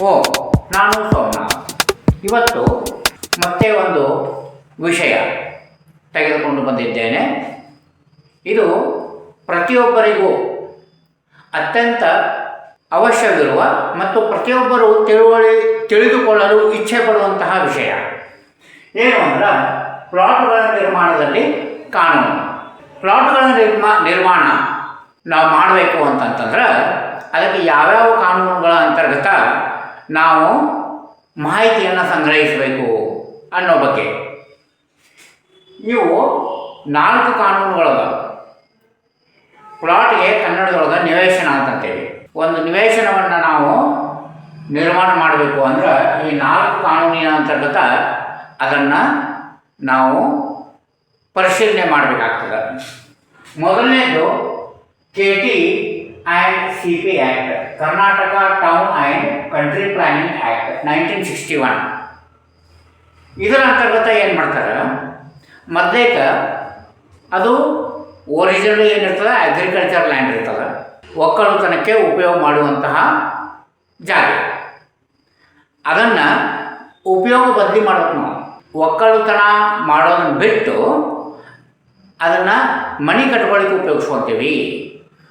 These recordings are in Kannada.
ಓ, ನಾನು ಸೋಮನಾಥ್. ಇವತ್ತು ಮತ್ತೆ ಒಂದು ವಿಷಯ ತೆಗೆದುಕೊಂಡು ಬಂದಿದ್ದೇನೆ. ಇದು ಪ್ರತಿಯೊಬ್ಬರಿಗೂ ಅತ್ಯಂತ ಅವಶ್ಯವಿರುವ ಮತ್ತು ಪ್ರತಿಯೊಬ್ಬರು ತಿಳಿದುಕೊಳ್ಳಲು ಇಚ್ಛೆ ಪಡುವಂತಹ ವಿಷಯ ಏನು ಅಂದ್ರೆ ಪ್ಲಾಟ್ಗಳ ನಿರ್ಮಾಣದಲ್ಲಿ ಕಾನೂನು. ಪ್ಲಾಟ್ಗಳ ನಿರ್ಮಾಣ ನಾವು ಮಾಡಬೇಕು ಅಂತಂತಂದ್ರೆ ಅದಕ್ಕೆ ಯಾವ್ಯಾವ ಕಾನೂನುಗಳ ಅಂತರ್ಗತ ನಾವು ಮಾಹಿತಿಯನ್ನು ಸಂಗ್ರಹಿಸಬೇಕು ಅನ್ನೋ ಬಗ್ಗೆ. ಇವು 4 ಕಾನೂನುಗಳದ. ಪ್ಲಾಟ್ಗೆ ಕನ್ನಡದೊಳಗೆ ನಿವೇಶನ ಅಂತಂತೇವೆ. ಒಂದು ನಿವೇಶನವನ್ನು ನಾವು ನಿರ್ಮಾಣ ಮಾಡಬೇಕು ಅಂದ್ರೆ ಈ 4 ಕಾನೂನಿನ ಅಂತರ್ಗತ ಅದನ್ನು ನಾವು ಪರಿಶೀಲನೆ ಮಾಡಬೇಕಾಗ್ತದೆ. ಮೊದಲನೇದು KT and CP act, Karnataka town and country planning act 1961. ಇದರ ಅಂತರ್ಗತ ಏನು ಮಾಡ್ತಾರೆ, ಮೊದಲೇಕ ಅದು ಒರಿಜಿನಲಿ ಏನಿರ್ತದೆ ಅಗ್ರಿಕಲ್ಚರ್ ಲ್ಯಾಂಡ್ ಇರ್ತದೆ, ಒಕ್ಕಲುತನಕ್ಕೆ ಉಪಯೋಗ ಮಾಡುವಂತಹ ಜಾಗ. ಅದನ್ನು ಉಪಯೋಗ ಬದಲಿ ಮಾಡೋದು ನಾವು ಒಕ್ಕಲುತನ ಮಾಡೋದನ್ನು ಬಿಟ್ಟು ಅದನ್ನು ಮನೆ ಕಟ್ಕೊಳ್ಳಿಕ್ಕೆ ಉಪಯೋಗಿಸ್ಕೊತೀವಿ,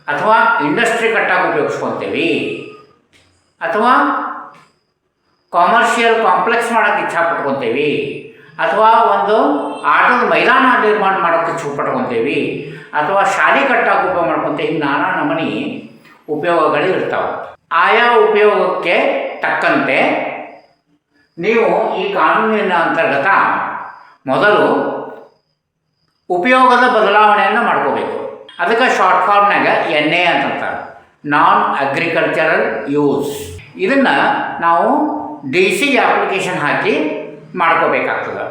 ಅಥವಾ ಇಂಡಸ್ಟ್ರಿ ಕಟ್ಟಕ್ಕೆ ಉಪಯೋಗಿಸ್ಕೊತೀವಿ, ಅಥವಾ ಕಾಮರ್ಷಿಯಲ್ ಕಾಂಪ್ಲೆಕ್ಸ್ ಮಾಡೋಕ್ಕೆ ಇಚ್ಛಾಪಟ್ಕೊತೀವಿ, ಅಥವಾ ಒಂದು ಆಟದ ಮೈದಾನ ನಿರ್ಮಾಣ ಮಾಡೋಕ್ಕೆ ಇಚ್ಛಪಟ್ಕೊತೀವಿ, ಅಥವಾ ಶಾಲೆ ಕಟ್ಟಕ್ಕೆ ಉಪಯೋಗ ಮಾಡ್ಕೊತೀವಿ. ಹಿಂಗೆ ನಾನಾ ನಮೂನಿ ಉಪಯೋಗಗಳು ಇರ್ತಾವೆ. ಆಯಾ ಉಪಯೋಗಕ್ಕೆ ತಕ್ಕಂತೆ ನೀವು ಈ ಕಾನೂನಿನ ಅಂತರ್ಗತ ಮೊದಲು ಉಪಯೋಗದ ಬದಲಾವಣೆಯನ್ನು ಮಾಡ್ಕೋಬೇಕು. ಅದಕ್ಕೆ ಶಾರ್ಟ್ ಫಾರ್ಮ್ನಾಗ NA ಅಂತಂತಾರೆ, ನಾನ್ ಅಗ್ರಿಕಲ್ಚರಲ್ ಯೂಸ್. ಇದನ್ನು ನಾವು DC ಅಪ್ಲಿಕೇಶನ್ ಹಾಕಿ ಮಾಡ್ಕೋಬೇಕಾಗ್ತದೆ.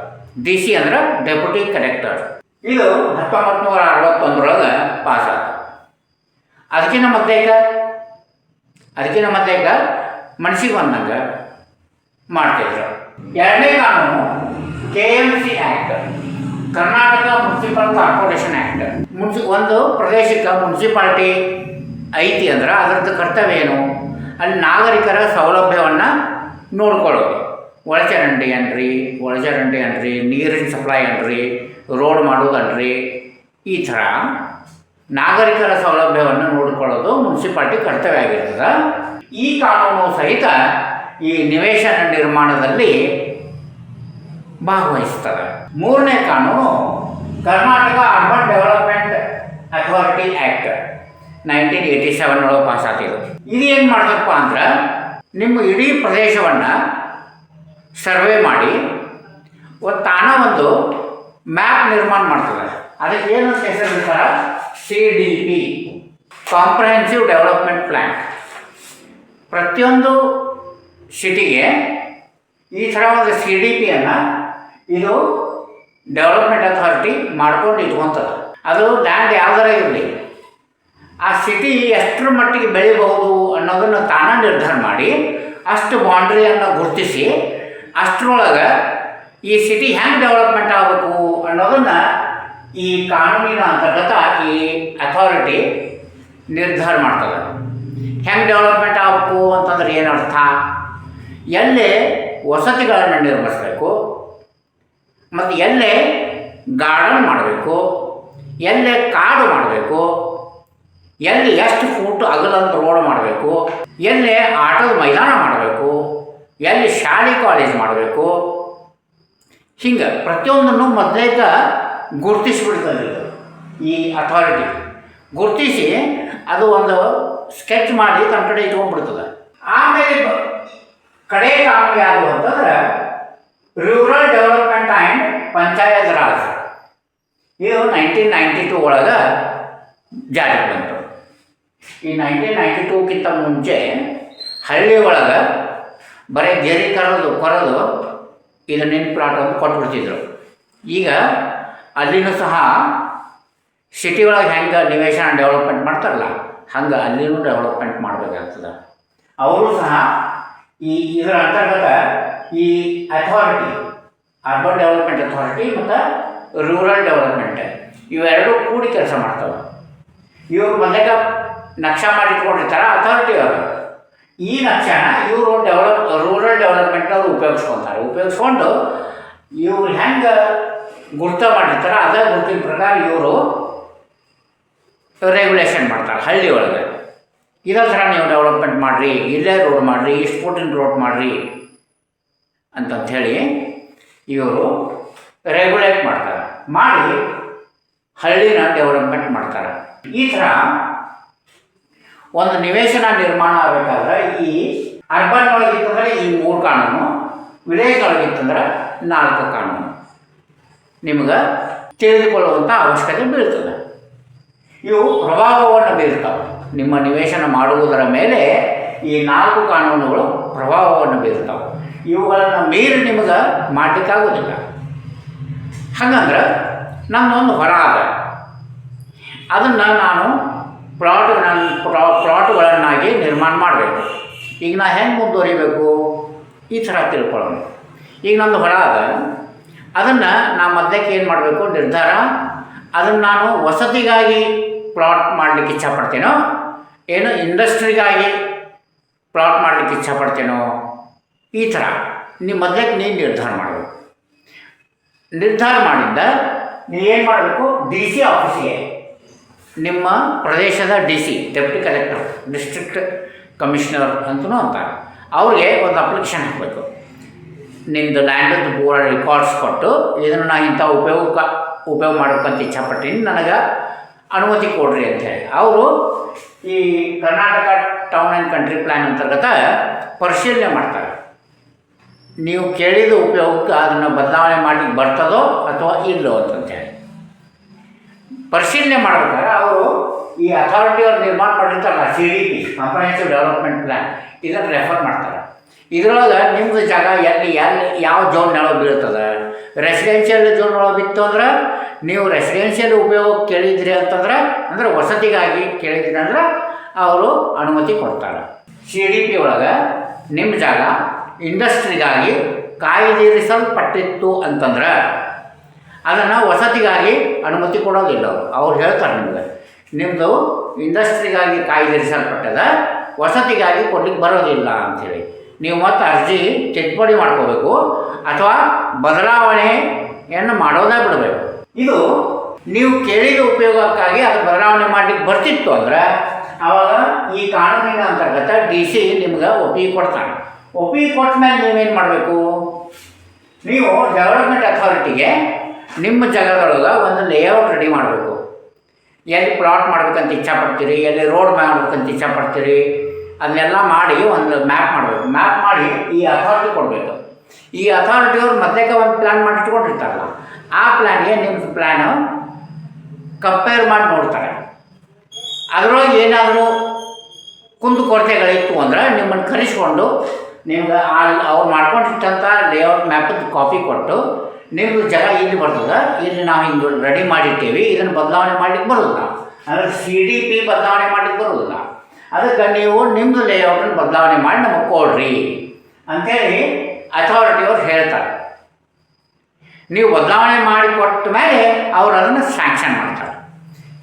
DC ಅಂದ್ರೆ ಡೆಪ್ಯೂಟಿ ಕಲೆಕ್ಟರ್. ಇದು 1961 ಪಾಸ್ ಆಯ್ತು. ಅದಕ್ಕಿಂತ ಮತ್ತೇಕ ಮನಸ್ಸಿಗೆ ಬಂದಂಗೆ ಮಾಡ್ತಿದ್ರು. ಎರಡನೇ ಕಾನೂನು KMC act, Karnataka municipal corporation act. ಒಂದು ಪ್ರದೇಶಕ್ಕೆ ಮುನ್ಸಿಪಾಲ್ಟಿ ಐತಿ ಅಂದ್ರೆ ಅದರದ್ದು ಕರ್ತವ್ಯ ಏನು, ಅಲ್ಲಿ ನಾಗರಿಕರ ಸೌಲಭ್ಯವನ್ನು ನೋಡ್ಕೊಳ್ಳೋದು. ಒಳಚರಂಡಿ ಅನ್ರಿ, ನೀರಿನ ಸಪ್ಲೈ ಅನ್ರಿ, ರೋಡ್ ಮಾಡೋದನ್ರಿ, ಈ ಥರ ನಾಗರಿಕರ ಸೌಲಭ್ಯವನ್ನು ನೋಡಿಕೊಳ್ಳೋದು ಮುನ್ಸಿಪಾಲ್ಟಿ ಕರ್ತವ್ಯ ಆಗಿರ್ತದೆ. ಈ ಕಾನೂನು ಸಹಿತ ಈ ನಿವೇಶನ ನಿರ್ಮಾಣದಲ್ಲಿ ಭಾಗವಹಿಸ್ತದೆ. ಮೂರನೇ ಕಾನೂನು Karnataka urban development authority act 1987 pass ಆಗ್ತಿದೆ. ಇದು ಏನು ಮಾಡ್ತಪ್ಪ ಅಂದ್ರೆ ನಿಮ್ಮ ಇಡೀ ಪ್ರದೇಶವನ್ನು ಸರ್ವೆ ಮಾಡಿ ಒಂದು ಮ್ಯಾಪ್ ನಿರ್ಮಾಣ ಮಾಡ್ತದೆ. ಅದಕ್ಕೆ ಏನಂತ ಹೆಸರು ಇರ್ತಾರೆ, CDP, ಕಾಂಪ್ರಹೆನ್ಸಿವ್ ಡೆವಲಪ್ಮೆಂಟ್ ಪ್ಲ್ಯಾನ್. ಪ್ರತಿಯೊಂದು ಸಿಟಿಗೆ ಈ ಥರ ಒಂದು CDPಯನ್ನು ಇದು ಡೆವಲಪ್ಮೆಂಟ್ ಅಥಾರಿಟಿ ಮಾಡ್ಕೊಂಡು ಇಟ್ಕೊತದೆ. ಅದು ಲ್ಯಾಂಡ್ ಯಾವ್ದಾರ ಇರಲಿ, ಆ ಸಿಟಿ ಎಷ್ಟರ ಮಟ್ಟಿಗೆ ಬೆಳಿಬಹುದು ಅನ್ನೋದನ್ನು ತಾನೇ ನಿರ್ಧಾರ ಮಾಡಿ ಅಷ್ಟು ಬೌಂಡ್ರಿಯನ್ನು ಗುರುತಿಸಿ ಅಷ್ಟರೊಳಗೆ ಈ ಸಿಟಿ ಹೆಂಗೆ ಡೆವಲಪ್ಮೆಂಟ್ ಆಗಬೇಕು ಅನ್ನೋದನ್ನು ಈ ಕಾನೂನಿನ ಅಂತರ್ಗತ ಈ ಅಥಾರಿಟಿ ನಿರ್ಧಾರ ಮಾಡ್ತದೆ. ಹೆಂಗೆ ಡೆವಲಪ್ಮೆಂಟ್ ಆಗಬೇಕು ಅಂತಂದ್ರೆ ಏನರ್ಥ, ಎಲ್ಲೇ ವಸತಿಗಳನ್ನು ನಿರ್ಮಿಸಬೇಕು, ಮತ್ತು ಎಲ್ಲೇ ಗಾರ್ಡನ್ ಮಾಡಬೇಕು, ಎಲ್ಲೇ ಕಾಡು ಮಾಡಬೇಕು, ಎಲ್ಲಿ ಎಷ್ಟು ಫೂಟ್ ಅಗಲಂತ ರೋಡ್ ಮಾಡಬೇಕು, ಎಲ್ಲಿ ಆಟದ ಮೈದಾನ ಮಾಡಬೇಕು, ಎಲ್ಲಿ ಶಾಲೆ ಕಾಲೇಜ್ ಮಾಡಬೇಕು, ಹಿಂಗೆ ಪ್ರತಿಯೊಂದನ್ನು ಮೊದಲೇಕ ಗುರುತಿಸಿಬಿಡ್ತದೆ ಈ ಅಥಾರಿಟಿ. ಗುರುತಿಸಿ ಅದು ಒಂದು ಸ್ಕೆಚ್ ಮಾಡಿ ತನ್ನ ಕಡೆ ಇಟ್ಕೊಂಡ್ಬಿಡ್ತದೆ. ಆಮೇಲೆ ಕಡೆ ಕಾನೂನು ಯಾವುದು ಅಂತಂದ್ರೆ rural development and panchayat Raj. ಇದು 1992 ಒಳಗೆ ಜಾರಿಗೆ ಬಂತು. ಈ 1992ಕ್ಕಿಂತ ಮುಂಚೆ ಹಳ್ಳಿ ಒಳಗೆ ಬರೀ ಗೆರಿ ಕೊರೆದು ಇದು ನಿನ್ನ ಪ್ಲಾಟ್ ಅಂತ ಕೊಟ್ಬಿಡ್ತಿದ್ರು. ಈಗ ಅಲ್ಲಿನೂ ಸಹ ಸಿಟಿ ಒಳಗೆ ಹೆಂಗೆ ನಿವೇಶನ ಡೆವಲಪ್ಮೆಂಟ್ ಮಾಡ್ತಾರಲ್ಲ ಹಂಗೆ ಅಲ್ಲಿನೂ ಡೆವಲಪ್ಮೆಂಟ್ ಮಾಡಬೇಕಾಗ್ತದೆ. ಅವರು ಸಹ ಇದರ ಅಂತರ್ಗತ ಈ ಅಥಾರಿಟಿ, ಅರ್ಬನ್ ಡೆವಲಪ್ಮೆಂಟ್ ಅಥಾರಿಟಿ ಮತ್ತು ರೂರಲ್ ಡೆವಲಪ್ಮೆಂಟ್ ಇವೆರಡೂ ಕೂಡಿ ಕೆಲಸ ಮಾಡ್ತವೆ. ಇವರು ಮೊದಲೇ ನಕ್ಷಾ ಮಾಡಿ ಇಟ್ಕೊಂಡಿರ್ತಾರೆ ಅಥಾರಿಟಿ ಅವರು. ಈ ಲಕ್ಷಣ ಇವರು ರೂರಲ್ ಡೆವಲಪ್ಮೆಂಟ್ ಅವರು ಉಪಯೋಗಿಸ್ಕೊಂಡು ಇವ್ರು ಹೆಂಗೆ ಗುರ್ತ ಮಾಡಿರ್ತಾರೆ ಅದೇ ಗುರ್ತಿನ ಪ್ರಕಾರ ಇವರು ರೆಗ್ಯುಲೇಷನ್ ಮಾಡ್ತಾರೆ ಹಳ್ಳಿ ಒಳಗೆ. ಇದೇ ಥರ ನೀವು ಡೆವಲಪ್ಮೆಂಟ್ ಮಾಡಿರಿ, ಇಲ್ಲೇ ರೋಡ್ ಮಾಡಿರಿ, ಇಷ್ಟು ಫುಟಿನ ರೋಡ್ ಮಾಡಿರಿ ಅಂತಂಥೇಳಿ ಇವರು ರೆಗ್ಯುಲೇಟ್ ಮಾಡ್ತಾರೆ, ಮಾಡಿ ಹಳ್ಳಿನ ಡೆವಲಪ್ಮೆಂಟ್ ಮಾಡ್ತಾರೆ. ಈ ಥರ ಒಂದು ನಿವೇಶನ ನಿರ್ಮಾಣ ಆಗಬೇಕಾದ್ರೆ ಈ ಅರ್ಬನ್ ಒಳಗಿತ್ತಂದ್ರೆ ಈ 3 ಕಾನೂನು, ವಿಲೇಜ್ ಒಳಗಿತ್ತಂದ್ರೆ 4 ಕಾನೂನು ನಿಮ್ಗೆ ತಿಳಿದುಕೊಳ್ಳುವಂಥ ಅವಶ್ಯಕತೆ ಬೀಳ್ತದೆ. ಇವು ಪ್ರಭಾವವನ್ನು ಬೀರ್ತಾವೆ. ನಿಮ್ಮ ನಿವೇಶನ ಮಾಡುವುದರ ಮೇಲೆ ಈ 4 ಕಾನೂನುಗಳು ಪ್ರಭಾವವನ್ನು ಬೀರ್ತಾವೆ. ಇವುಗಳನ್ನು ಮೀರಿ ನಿಮ್ಗೆ ಮಾಡಲಿಕ್ಕಾಗೋದಿಲ್ಲ. ಹಾಗಂದ್ರೆ ನನ್ನೊಂದು ಹೊರ ಅದ, ಅದನ್ನು ನಾನು ಪ್ಲಾಟ್ಗಳನ್ನಾಗಿ ನಿರ್ಮಾಣ ಮಾಡಬೇಕು. ಈಗ ನಾ ಹೆಂಗೆ ಮುಂದುವರಿಬೇಕು ಈ ಥರ ತಿಳ್ಕೊಳ್ಳೋಣ. ಈಗ ನಂದು ಹೊರ ಅದ, ಅದನ್ನು ನಾ ಮಧ್ಯಕ್ಕೆ ಏನು ಮಾಡಬೇಕು ನಿರ್ಧಾರ, ಅದನ್ನು ನಾನು ವಸತಿಗಾಗಿ ಪ್ಲಾಟ್ ಮಾಡಲಿಕ್ಕೆ ಇಚ್ಛಪಡ್ತೇನೋ, ಏನು ಇಂಡಸ್ಟ್ರಿಗಾಗಿ ಪ್ಲಾಟ್ ಮಾಡಲಿಕ್ಕೆ ಇಚ್ಛಪಡ್ತೇನೋ, ಈ ಥರ ಮಧ್ಯಕ್ಕೆ ನೀನು ನಿರ್ಧಾರ ಮಾಡಬೇಕು. ನಿರ್ಧಾರ ಮಾಡಿದ್ದ ನೀವೇನು ಮಾಡಬೇಕು, DC ಆಫೀಸಿಗೆ, ನಿಮ್ಮ ಪ್ರದೇಶದ DC deputy collector, district commissioner ಅಂತಲೂ ಅಂತಾರೆ, ಅವ್ರಿಗೆ ಒಂದು ಅಪ್ಲಿಕೇಶನ್ ಹಾಕಬೇಕು. ನಿಮ್ಮದು ಲ್ಯಾಂಡದ್ದು ಪೂರ ರೆಕಾರ್ಡ್ಸ್ ಕೊಟ್ಟು ಇದನ್ನು ನಾನು ಇಂಥ ಉಪಯೋಗ ಮಾಡ್ಬೇಕಂತ ಇಚ್ಛಪಟ್ಟೀನಿ, ನನಗೆ ಅನುಮತಿ ಕೊಡ್ರಿ ಅಂಥೇಳಿ. ಅವರು ಈ Karnataka town and country plan ಅಂತರ್ಗತ ಪರಿಶೀಲನೆ ಮಾಡ್ತಾರೆ. ನೀವು ಕೇಳಿದ ಉಪಯೋಗಕ್ಕೆ ಅದನ್ನು ಬದಲಾವಣೆ ಮಾಡಲಿಕ್ಕೆ ಬರ್ತದೋ ಅಥವಾ ಇಲ್ಲೋ ಅಂತಂತೇಳಿ ಪರಿಶೀಲನೆ ಮಾಡ್ಬೇಕಾದ್ರೆ ಅವರು ಈ ಅಥಾರಿಟಿ ಅವ್ರು ನಿರ್ಮಾಣ ಮಾಡಿರ್ತಾರಲ್ಲ CDP, ಕಾಂಪ್ರಹೆನ್ಸಿವ್ ಡೆವಲಪ್ಮೆಂಟ್ ಪ್ಲ್ಯಾನ್, ಇದನ್ನು ರೆಫರ್ ಮಾಡ್ತಾರೆ. ಇದರೊಳಗೆ ನಿಮ್ಮದು ಜಾಗ ಎಲ್ಲಿ ಯಾವ ಝೋನ್ನೊಳಗೆ ಬೀಳ್ತದೆ. ರೆಸಿಡೆನ್ಷಿಯಲ್ ಝೋನ್ ಒಳಗೆ ಬಿತ್ತು ಅಂದ್ರೆ ನೀವು ರೆಸಿಡೆನ್ಷಿಯಲ್ ಉಪಯೋಗ ಕೇಳಿದ್ರಿ ಅಂತಂದ್ರೆ, ಅಂದರೆ ವಸತಿಗಾಗಿ ಕೇಳಿದ್ರಿ ಅಂದ್ರೆ ಅವರು ಅನುಮತಿ ಕೊಡ್ತಾರೆ. CDP ಒಳಗೆ ನಿಮ್ಮ ಜಾಗ ಇಂಡಸ್ಟ್ರಿಗಾಗಿ ಕಾಯ್ದಿರಿಸಲ್ಪಟ್ಟಿತ್ತು ಅಂತಂದ್ರೆ ಅದನ್ನು ವಸತಿಗಾಗಿ ಅನುಮತಿ ಕೊಡೋದಿಲ್ಲ. ಅವ್ರು ಹೇಳ್ತಾರೆ ನಿಮ್ಮದು ಇಂಡಸ್ಟ್ರಿಗಾಗಿ ಕಾಯ್ದಿರಿಸಲ್ಪಟ್ಟದ, ವಸತಿಗಾಗಿ ಕೊಡ್ಲಿಕ್ಕೆ ಬರೋದಿಲ್ಲ ಅಂಥೇಳಿ. ನೀವು ಮತ್ತೆ ಅರ್ಜಿ ತಿದ್ದುಪಡಿ ಮಾಡ್ಕೋಬೇಕು ಅಥವಾ ಬದಲಾವಣೆಯನ್ನು ಮಾಡೋದೇ ಬಿಡಬೇಕು. ಇದು ನೀವು ಕೇಳಿದ ಉಪಯೋಗಕ್ಕಾಗಿ ಅದು ಬದಲಾವಣೆ ಮಾಡಲಿಕ್ಕೆ ಬರ್ತಿತ್ತು ಅಂದರೆ ಆವಾಗ ಈ ಕಾನೂನಿನ ಅಂತರ್ಗತ DC ನಿಮ್ಗೆ ಒಪ್ಪಿಗೆ ಕೊಡ್ತಾನೆ. ಒಪ್ಪಿಗೆ ಕೊಟ್ಟ ಮೇಲೆ ನೀವೇನು ಮಾಡಬೇಕು, ನೀವು ಡೆವಲಪ್ಮೆಂಟ್ ಅಥಾರಿಟಿಗೆ ನಿಮ್ಮ ಜಾಗದೊಳಗೆ ಒಂದು ಲೇಔಟ್ ರೆಡಿ ಮಾಡಬೇಕು. ಎಲ್ಲಿ ಪ್ಲಾಟ್ ಮಾಡ್ಬೇಕಂತ ಇಚ್ಛಪಡ್ತೀರಿ, ಎಲ್ಲಿ ರೋಡ್ ಮಾಡ್ಬೇಕಂತ ಇಚ್ಛಪಡ್ತೀರಿ, ಅದನ್ನೆಲ್ಲ ಮಾಡಿ ಒಂದು ಮ್ಯಾಪ್ ಮಾಡಬೇಕು. ಮ್ಯಾಪ್ ಮಾಡಿ ಈ ಅಥಾರಿಟಿ ಕೊಡಬೇಕು. ಈ ಅಥಾರಿಟಿಯವ್ರು ಮಧ್ಯಕ್ಕೆ ಒಂದು ಪ್ಲ್ಯಾನ್ ಮಾಡಿ ಇಟ್ಕೊಂಡಿರ್ತಾರಲ್ಲ, ಆ ಪ್ಲ್ಯಾನ್ಗೆ ನಿಮ್ಮ ಪ್ಲ್ಯಾನು ಕಂಪೇರ್ ಮಾಡಿ ನೋಡ್ತಾರೆ. ಅದರೊಳಗೆ ಏನಾದರೂ ಕುಂದುಕೊರತೆಗಳಿತ್ತು ಅಂದರೆ ನಿಮ್ಮನ್ನು ಕರೆಸ್ಕೊಂಡು ನಿಮ್ಗೆ ಅವ್ರು ಮಾಡ್ಕೊಂಡಿಟ್ಟಂಥ ಲೇಔಟ್ ಮ್ಯಾಪದ್ದು ಕಾಪಿ ಕೊಟ್ಟು ನಿಮ್ಮದು ಜಾಗ ಇಲ್ಲಿ ಬರ್ತದೆ, ಇಲ್ಲಿ ನಾವು ಹಿಂಗೆ ರೆಡಿ ಮಾಡಿರ್ತೀವಿ, ಇದನ್ನು ಬದಲಾವಣೆ ಮಾಡಲಿಕ್ಕೆ ಬರೋದಿಲ್ಲ, ಅಂದರೆ CDP ಬದಲಾವಣೆ ಮಾಡಲಿಕ್ಕೆ ಬರೋದಿಲ್ಲ, ಅದಕ್ಕೆ ನೀವು ನಿಮ್ಮದು ಲೇಔಟನ್ನು ಬದಲಾವಣೆ ಮಾಡಿ ನಮಗೆ ಕೊಡ್ರಿ ಅಂಥೇಳಿ ಅಥಾರಿಟಿಯವ್ರು ಹೇಳ್ತಾರೆ. ನೀವು ಬದಲಾವಣೆ ಮಾಡಿ ಕೊಟ್ಟ ಮೇಲೆ ಅವ್ರು ಅದನ್ನು ಸ್ಯಾಂಕ್ಷನ್ ಮಾಡ್ತಾರೆ.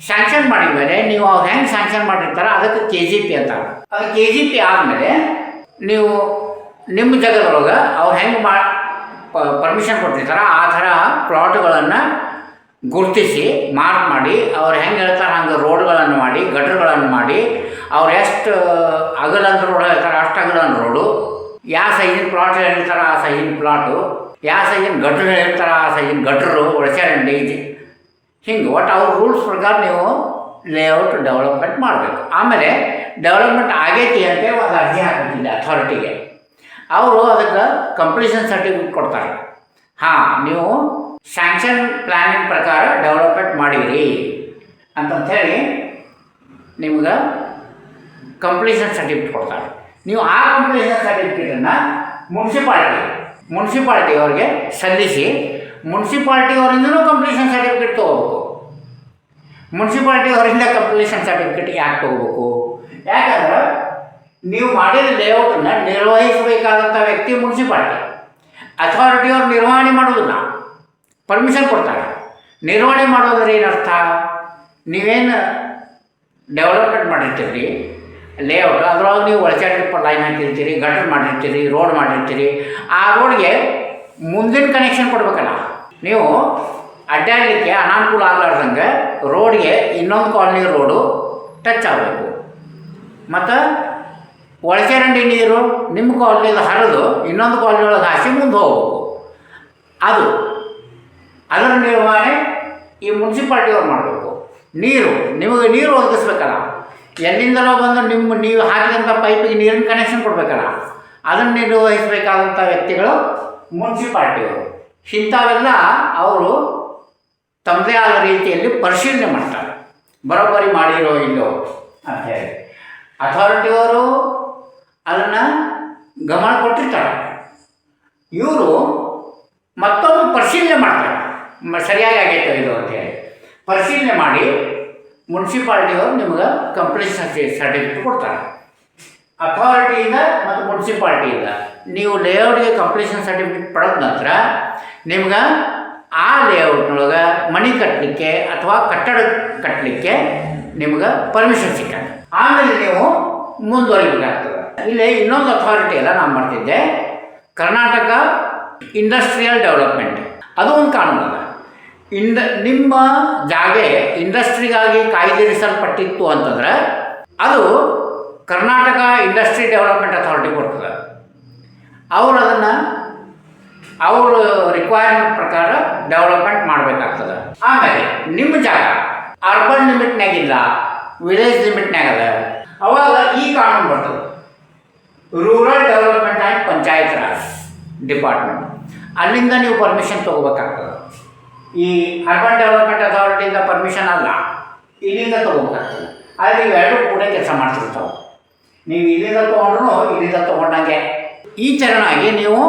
ಸ್ಯಾಂಕ್ಷನ್ ಮಾಡಿದ ಮೇಲೆ ನೀವು ಅವ್ರು ಹೆಂಗೆ ಸ್ಯಾಂಕ್ಷನ್ ಮಾಡಿರ್ತಾರೆ ಅದಕ್ಕೆ KGP ಅಂತಾರೆ. ಅದು KGP ಆದಮೇಲೆ ನೀವು ನಿಮ್ಮ ಜಾಗದೊಳಗೆ ಅವ್ರು ಹೆಂಗೆ ಪರ್ಮಿಷನ್ ಕೊಟ್ಟಿರ್ತಾರೆ ಆ ಥರ ಪ್ಲಾಟ್ಗಳನ್ನು ಗುರುತಿಸಿ ಮಾರ್ಕ್ ಮಾಡಿ, ಅವ್ರು ಹೆಂಗೆ ಹೇಳ್ತಾರೆ ಹಂಗೆ ರೋಡ್ಗಳನ್ನು ಮಾಡಿ, ಗಟ್ರುಗಳನ್ನು ಮಾಡಿ, ಅವ್ರು ಎಷ್ಟು ಅಗಲಂತ ರೋಡ್ ಹೇಳ್ತಾರೆ ಅಷ್ಟು ಅಗಲಂತ ರೋಡು, ಯಾವ ಸೈಜಿನ ಪ್ಲಾಟ್ ಹೇಳಿರ್ತಾರೆ ಆ ಸೈಜಿನ ಪ್ಲಾಟು, ಯಾವ ಸೈಜಿನ ಗಟ್ರು ಹೇಳಿರ್ತಾರೆ ಆ ಸೈಜಿನ ಗಟ್ರು, ಒಳಚರಂಡಿ, ಹಿಂಗೆ ಒಟ್ಟು ಅವ್ರ ರೂಲ್ಸ್ ಪ್ರಕಾರ ನೀವು ಲೇಔಟ್ ಡೆವಲಪ್ಮೆಂಟ್ ಮಾಡಬೇಕು. ಆಮೇಲೆ ಡೆವಲಪ್ಮೆಂಟ್ ಆಗೈತಿ ಅಂತ ಒಂದು ಅರ್ಜಿ ಹಾಕಬೇಕಿದೆ ಅಥಾರಿಟಿಗೆ. ಅವರು ಅದಕ್ಕೆ ಕಂಪ್ಲೀಷನ್ ಸರ್ಟಿಫಿಕೇಟ್ ಕೊಡ್ತಾರೆ. ಹಾಂ, ನೀವು ಸ್ಯಾಂಕ್ಷನ್ ಪ್ಲ್ಯಾನಿಂಗ್ ಪ್ರಕಾರ ಡೆವಲಪ್ಮೆಂಟ್ ಮಾಡಿರಿ ಅಂತಂಥೇಳಿ ನಿಮ್ಗೆ ಕಂಪ್ಲೀಷನ್ ಸರ್ಟಿಫಿಕೇಟ್ ಕೊಡ್ತಾರೆ. ನೀವು ಆ ಕಂಪ್ಲೀಷನ್ ಸರ್ಟಿಫಿಕೇಟನ್ನು ಮುನ್ಸಿಪಾಲ್ಟಿ ಅವ್ರಿಗೆ ಸಲ್ಲಿಸಿ ಮುನ್ಸಿಪಾಲ್ಟಿ ಅವರಿಂದನೂ ಕಂಪ್ಲೀಷನ್ ಸರ್ಟಿಫಿಕೇಟ್ ತೊಗೋಬೇಕು. ಮುನ್ಸಿಪಾಲ್ಟಿ ಅವರಿಂದ ಕಂಪ್ಲೀಷನ್ ಸರ್ಟಿಫಿಕೇಟ್ ಯಾಕೆ ತೊಗೋಬೇಕು? ಯಾಕಂದ್ರೆ ನೀವು ಮಾಡಿದ ಲೇಔಟನ್ನು ನಿರ್ವಹಿಸಬೇಕಾದಂಥ ವ್ಯಕ್ತಿ ಮುನ್ಸಿಪಾಲ್ಟಿ. ಅಥಾರಿಟಿಯವ್ರು ನಿರ್ವಹಣೆ ಮಾಡೋದಿಲ್ಲ, ಪರ್ಮಿಷನ್ ಕೊಡ್ತಾರೆ. ನಿರ್ವಹಣೆ ಮಾಡೋದ್ರೆ ಏನರ್ಥ, ನೀವೇನು ಡೆವಲಪ್ಮೆಂಟ್ ಮಾಡಿರ್ತೀರಿ ಲೇಔಟ್ ಅದರೊಳಗೆ ನೀವು ಒಳಚರಂಡಿ ಲೈನ್ ಹಾಕಿರ್ತೀರಿ, ಗಟರ್ ಮಾಡಿರ್ತೀರಿ, ರೋಡ್ ಮಾಡಿರ್ತೀರಿ. ಆ ರೋಡ್ಗೆ ಮುಂದಿನ ಕನೆಕ್ಷನ್ ಕೊಡಬೇಕಲ್ಲ. ನೀವು ಅಡ್ಡಾಡಲಿಕ್ಕೆ ಅನಾನುಕೂಲ ಆಗಲಾರ್ದಂಗೆ ರೋಡ್ಗೆ ಇನ್ನೊಂದು ಕಾಲನಿ ರೋಡು ಟಚ್ ಆಗಬೇಕು. ಮತ್ತು ಒಳಚರಂಡಿ ನೀರು ನಿಮ್ಮ ಕಾಲನಿಯಲ್ಲಿ ಹರಿದು ಇನ್ನೊಂದು ಕಾಲನಿ ಒಳಗೆ ಹಾಸಿ ಮುಂದೆ ಹೋಗ್ಬೇಕು. ಅದರ ನಿರ್ವಹಣೆ ಈ ಮುನ್ಸಿಪಾಲ್ಟಿಯವ್ರು ಮಾಡಬೇಕು. ನಿಮಗೆ ನೀರು ಒದಗಿಸ್ಬೇಕಲ್ಲ. ಎಲ್ಲಿಂದಲೋ ಬಂದು ನೀವು ಹಾಕಿದಂಥ ಪೈಪಿಗೆ ನೀರಿನ ಕನೆಕ್ಷನ್ ಕೊಡಬೇಕಲ್ಲ. ಅದನ್ನು ನಿರ್ವಹಿಸಬೇಕಾದಂಥ ವ್ಯಕ್ತಿಗಳು ಮುನ್ಸಿಪಾಲ್ಟಿಯವರು. ಇಂಥವೆಲ್ಲ ಅವರು ತಮ್ಮದೇ ಆದ ರೀತಿಯಲ್ಲಿ ಪರಿಶೀಲನೆ ಮಾಡ್ತಾರೆ, ಬರೋಬ್ಬರಿ ಮಾಡಿರೋ ಇಲ್ಲೋ ಅಂಥೇಳಿ. ಅಥಾರಿಟಿಯವರು ಅದನ್ನು ಗಮನ ಕೊಟ್ಟಿರ್ತಾರೆ. ಇವರು ಮತ್ತೊಂದು ಪರಿಶೀಲನೆ ಮಾಡ್ತಾರೆ, ಸರಿಯಾಗಿ ಆಗೈತೆ ಇದು ಅಂತೇಳಿ ಪರಿಶೀಲನೆ ಮಾಡಿ ಮುನ್ಸಿಪಾಲ್ಟಿಯವರು ನಿಮ್ಗೆ ಕಂಪ್ಲೀಷನ್ ಸರ್ಟಿಫಿಕೇಟ್ ಕೊಡ್ತಾರೆ. ಅಥಾರಿಟಿಯಿಂದ ಮತ್ತು ಮುನ್ಸಿಪಾಲ್ಟಿಯಿಂದ ನೀವು ಲೇಔಟ್ಗೆ ಕಂಪ್ಲೀಷನ್ ಸರ್ಟಿಫಿಕೇಟ್ ಪಡೆದ ನಂತರ ನಿಮ್ಗೆ ಆ ಲೇಔಟ್ನೊಳಗೆ ಮನೆ ಕಟ್ಟಲಿಕ್ಕೆ ಅಥವಾ ಕಟ್ಟಡ ಕಟ್ಟಲಿಕ್ಕೆ ನಿಮ್ಗೆ ಪರ್ಮಿಷನ್ ಸಿಗ್ತದೆ. ಆಮೇಲೆ ನೀವು ಮುಂದುವರಿಬೇಕಾಗ್ತದೆ. ಇಲ್ಲಿ ಇನ್ನೊಂದು ಅಥಾರಿಟಿ ಎಲ್ಲ ನಾನು ಮಾಡ್ತಿದ್ದೆ, ಕರ್ನಾಟಕ ಇಂಡಸ್ಟ್ರಿಯಲ್ ಡೆವಲಪ್ಮೆಂಟ್. ಅದು ಒಂದು ಕಾನೂನು ಅದ. ನಿಮ್ಮ ಜಾಗೆ ಇಂಡಸ್ಟ್ರಿಗಾಗಿ ಕಾಯ್ದಿರಿಸಲ್ಪಟ್ಟಿತ್ತು ಅಂತಂದ್ರೆ ಅದು ಕರ್ನಾಟಕ ಇಂಡಸ್ಟ್ರಿ ಡೆವಲಪ್ಮೆಂಟ್ ಅಥಾರಿಟಿ ಕೊಡ್ತದೆ. ಅವರು ಅದನ್ನು ಅವ್ರ ರಿಕ್ವೈರ್ಮೆಂಟ್ ಪ್ರಕಾರ ಡೆವಲಪ್ಮೆಂಟ್ ಮಾಡಬೇಕಾಗ್ತದೆ. ಆಮೇಲೆ ನಿಮ್ಮ ಜಾಗ ಅರ್ಬನ್ ಲಿಮಿಟ್ನಾಗಿಲ್ಲ, ವಿಲೇಜ್ ಲಿಮಿಟ್ನಾಗದ, ಅವಾಗ ಈ ಕಾನೂನು ಬರ್ತದೆ, rural development and panchayat Raj department. ಅಲ್ಲಿಂದ ನೀವು ಪರ್ಮಿಷನ್ ತೊಗೋಬೇಕಾಗ್ತದೆ. ಈ ಅರ್ಬನ್ ಡೆವಲಪ್ಮೆಂಟ್ ಅಥಾರಿಟಿಯಿಂದ ಪರ್ಮಿಷನ್ ಅಲ್ಲ, ಇಲ್ಲಿಂದ ತೊಗೋಬೇಕಾಗ್ತದೆ. ಆದರೆ ಇವೆರಡೂ ಕೂಡ ಕೆಲಸ ಮಾಡ್ತಿರ್ತಾವೆ. ನೀವು ಇಲ್ಲಿಂದ ತೊಗೊಂಡ್ರು ಇಲ್ಲಿಂದ ತೊಗೊಂಡಂಗೆ. ಈ ಥರನಾಗಿ ನೀವು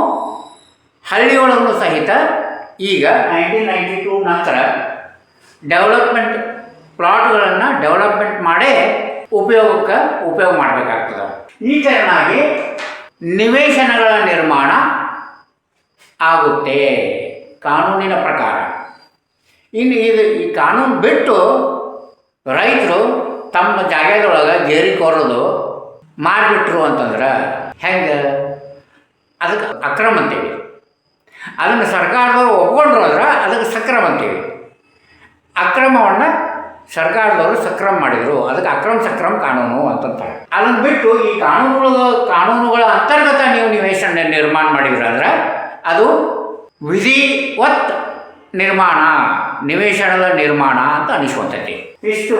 ಹಳ್ಳಿಯೊಳಗೂ ಸಹಿತ ಈಗ 1992 ನಂತರ ಡೆವಲಪ್ಮೆಂಟ್ ಪ್ಲಾಟ್ಗಳನ್ನು ಡೆವಲಪ್ಮೆಂಟ್ ಮಾಡೇ ಉಪಯೋಗ ಮಾಡಬೇಕಾಗ್ತದೆ. ಈ ಥರನಾಗಿ ನಿವೇಶನಗಳ ನಿರ್ಮಾಣ ಆಗುತ್ತೆ ಕಾನೂನಿನ ಪ್ರಕಾರ. ಇನ್ನು ಈ ಕಾನೂನು ಬಿಟ್ಟು ರೈತರು ತಮ್ಮ ಜಾಗದೊಳಗೆ ಗೇರಿ ಕೊರೋದು ಮಾಡಿಬಿಟ್ರು ಅಂತಂದ್ರೆ ಹೆಂಗೆ? ಅದಕ್ಕೆ ಅಕ್ರಮ ಅಂತೀವಿ. ಅದನ್ನು ಸರ್ಕಾರದವರು ಒಪ್ಕೊಂಡ್ರು ಅಂದ್ರೆ ಅದಕ್ಕೆ ಸಕ್ರಮ ಅಂತೀವಿ. ಅಕ್ರಮವನ್ನು ಸರ್ಕಾರದವರು ಸಕ್ರಮ ಮಾಡಿದರು, ಅದಕ್ಕೆ ಅಕ್ರಮ ಸಕ್ರಮ ಕಾನೂನು ಅಂತಂತಾರೆ. ಅದನ್ನು ಬಿಟ್ಟು ಈ ಕಾನೂನುಗಳ ಅಂತರ್ಗತ ನೀವು ನಿವೇಶನ ನಿರ್ಮಾಣ ಮಾಡಿದ್ರಂದ್ರೆ ಅದು ವಿಧಿವತ್ ನಿವೇಶನದ ನಿರ್ಮಾಣ ಅಂತ ಅನಿಸ್ಕೊಂತೈತಿ. ಇಷ್ಟು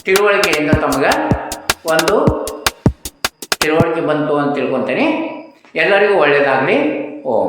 ತಿಳುವಳಿಕೆಯಿಂದ ತಮಗೆ ಒಂದು ತಿಳುವಳಿಕೆ ಬಂತು ಅಂತ ತಿಳ್ಕೊತೀನಿ. ಎಲ್ಲರಿಗೂ ಒಳ್ಳೆಯದಾಗಲಿ. ಓಂ.